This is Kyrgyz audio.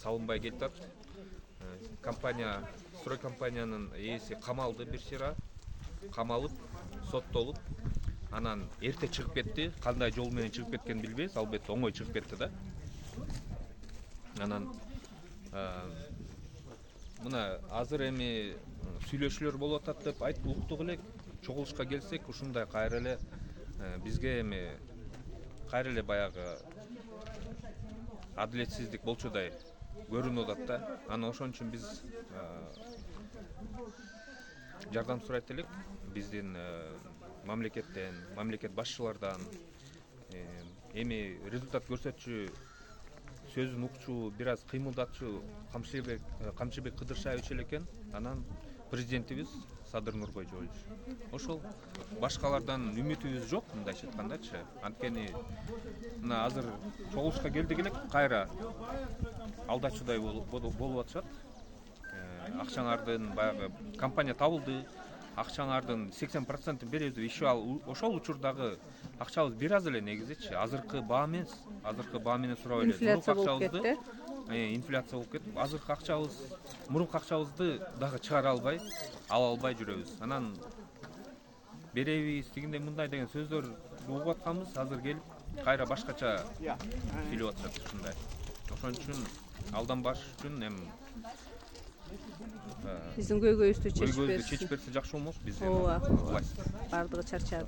салынбай келатат. Компания, строй компаниянын ээси камалды бир сыйра, камалып, соттолуп, анан эрте чыгып кетти. Кандай жол менен чыгып кеткенин билбейбиз, албетте оңой чыгып кетти да. Анан мына азыр эми сүйлөшүүлөр болуп атат деп айтып уктук элек. Чогулушка келсек, ушундай кайра эле бизге эми кайра эле баягы адилетсиздик болчудай көрүнүп атат да. Анан ошон үчүн биз жардам сурайт элек биздин мамлекеттен, мамлекет башчылардан. Эми результат көрсөтчү, сөзүн укчу, бир аз кыймылдатчу Камчыбек Кыдыршаевич эле экен. Анан президентибиз Садыр Нуркожоевич. Ошол башкалардан үмүтүбүз жок, мындайча айткандачы. Анткени мына азыр чогулушка келдик элек, кайра алдачудай болуп атышат. Акчаңардын баягы компания табылды. Акчаңардын 80% беребиз деп иши ошол учурдагы акчабыз бир аз эле негизичи. Азыркы баа эмес. Азыркы баа менен сурабай эле. Инфляция болуп кетти. Инфляция болуп кетип, азыркы акчабыз, мурунку акчабызды дагы чыгара албай, ала албай жүрөбүз. Анан беребиз, тигиндей мындай деген сөздөр угуп атканбыз. Азыр келип кайра башкача сүйлөп атышат ушундай. Ошон үчүн алданбаш үчүн эми Биздин көйгөйүбүздү чечип көйгөйүбүздү чечип берсе жакшы болмок. Биз Ооба. власть Бардыгы чарчады.